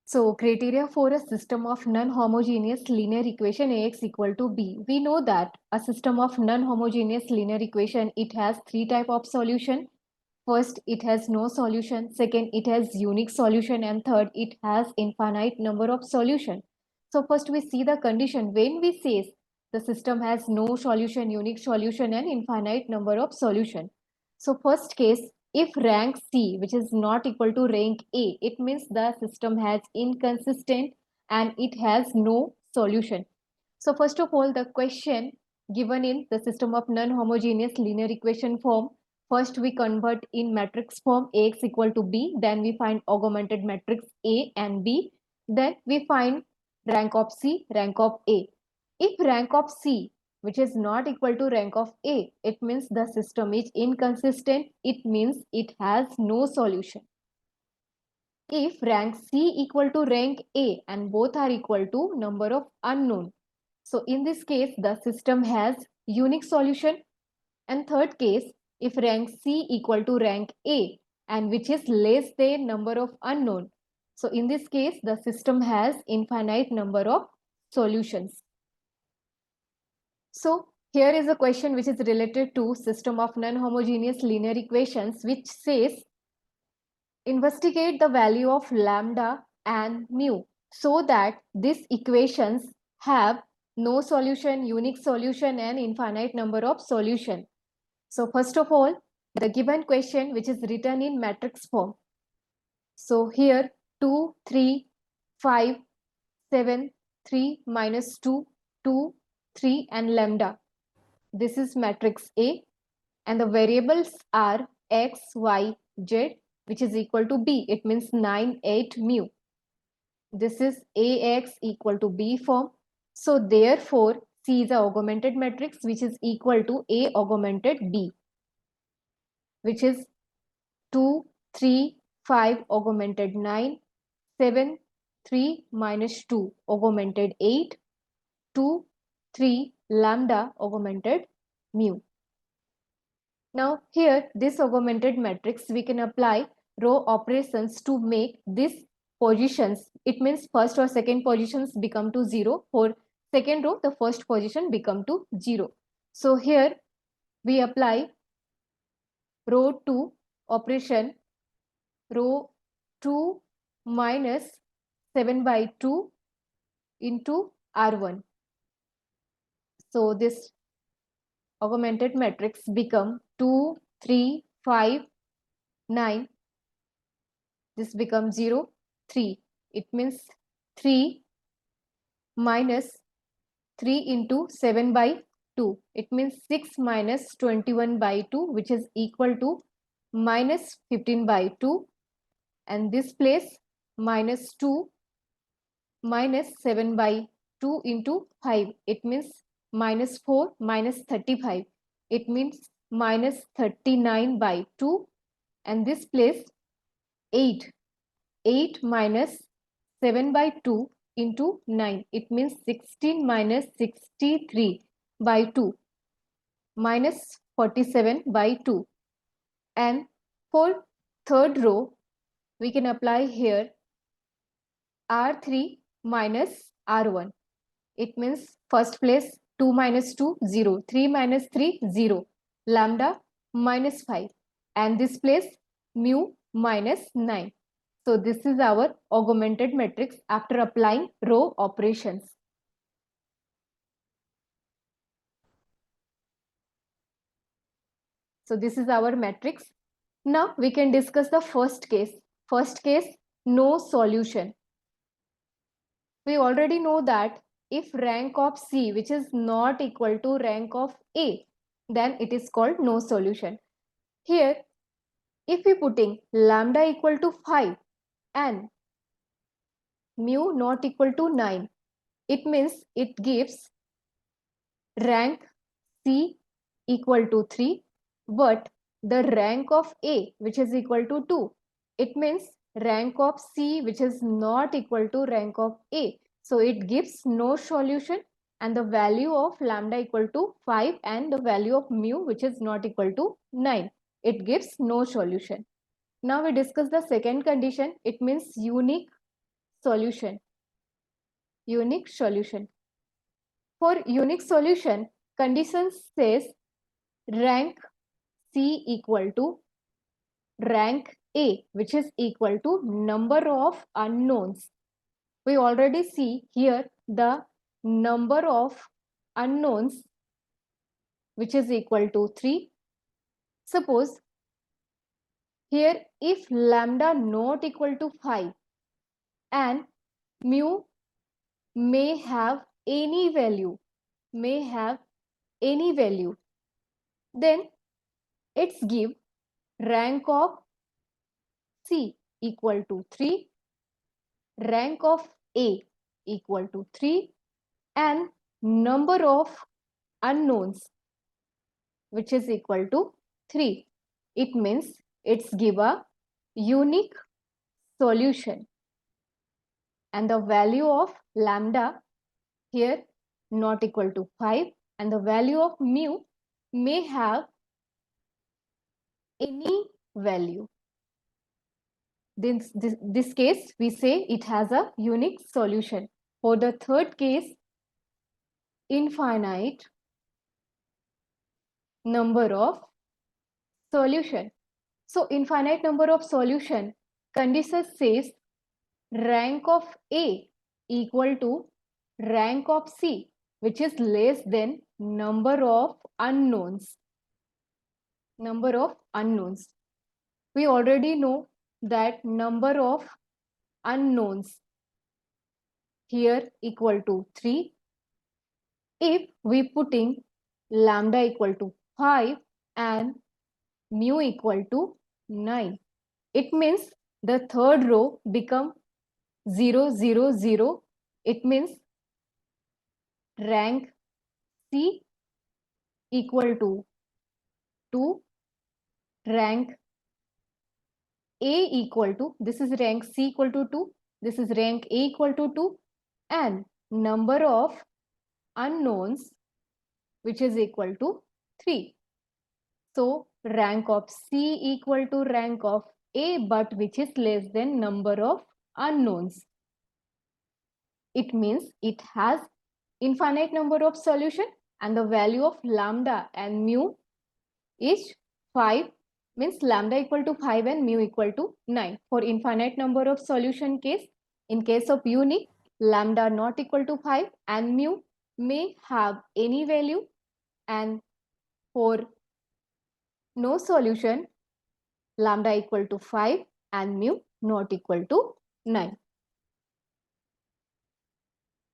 So criteria for a system of non-homogeneous linear equation Ax equal to b. We know that a system of non-homogeneous linear equation, it has three type of solution. First, it has no solution. Second, it has unique solution. And third, it has infinite number of solution. So first we see the condition when we say the system has no solution, unique solution and infinite number of solution. So first case, if rank C, which is not equal to rank A, it means the system has inconsistent and it has no solution. So first of all, the question given in the system of non-homogeneous linear equation form, first we convert in matrix form Ax equal to B, then we find augmented matrix A and B, then we find rank of C, rank of A. If rank of C, which is not equal to rank of A, it means the system is inconsistent. It means it has no solution. If rank C equal to rank A and both are equal to number of unknown, so in this case, the system has unique solution. And third case, if rank C equal to rank A and which is less than number of unknown, so in this case, the system has infinite number of solutions. So here is a question which is related to system of non-homogeneous linear equations, which says investigate the value of lambda and mu so that these equations have no solution, unique solution and infinite number of solution. So first of all, the given question which is written in matrix form. So here 2, 3, 5, 7, 3 minus 2, 2, 3 and lambda. This is matrix A and the variables are x, y, z, which is equal to b. It means 9, 8 mu. This is Ax equal to B form. So therefore, C is a augmented matrix which is equal to A augmented B, which is 2, 3, 5 augmented 9, 7, 3 minus 2 augmented 8, 2, 3 lambda augmented mu. Now here this augmented matrix we can apply row operations to make these positions. It means first or second positions become to 0. For second row the first position become to 0. So here we apply row 2 operation, row 2 minus 7 by 2 into R1. So this augmented matrix become 2, 3, 5, 9. This becomes 0, 3. It means 3 minus 3 into 7 by 2. It means 6 minus 21 by 2, which is equal to minus 15 by 2. And this place minus 2 minus 7 by 2 into 5. It means minus 4 minus 35. It means minus 39 by 2. And this place 8. 8 minus 7 by 2 into 9. It means 16 minus 63 by 2 minus 47 by 2. And for third row, we can apply here R3 minus R1. It means first place 2 minus 2, 0. 3 minus 3, 0. Lambda minus 5. And this place mu minus 9. So this is our augmented matrix after applying row operations. So this is our matrix. Now we can discuss the first case. First case, no solution. We already know that if rank of C, which is not equal to rank of A, then it is called no solution. Here, if we putting lambda equal to 5 and mu not equal to 9, it means it gives rank C equal to 3, but the rank of A, which is equal to 2, it means rank of C, which is not equal to rank of A. So it gives no solution, and the value of lambda equal to 5 and the value of mu, which is not equal to 9. It gives no solution. Now we discuss the second condition. It means unique solution. Unique solution. For unique solution, condition says rank C equal to rank A, which is equal to number of unknowns. We already see here the number of unknowns, which is equal to 3. Suppose here if lambda not equal to 5 and mu may have any value, then it's give rank of C equal to 3, rank of A equal to 3, and number of unknowns, which is equal to 3. It means it's give a unique solution. And the value of lambda here not equal to 5, and the value of mu may have any value. This case, we say it has a unique solution. For the third case, infinite number of solution. So infinite number of solution, condition says rank of A equal to rank of C, which is less than number of unknowns. Number of unknowns. We already know that number of unknowns here equal to 3. If we putting lambda equal to 5 and mu equal to 9, it means the third row become 0, 0, 0. It means rank C equal to 2, rank A equal to, this is rank C equal to 2, this is rank A equal to 2, and number of unknowns, which is equal to 3. So rank of C equal to rank of A, but which is less than number of unknowns. It means it has infinite number of solution, and the value of lambda and mu is 5, means lambda equal to 5 and mu equal to 9 for infinite number of solution case. In case of unique, lambda not equal to 5 and mu may have any value, and for no solution, lambda equal to 5 and mu not equal to 9.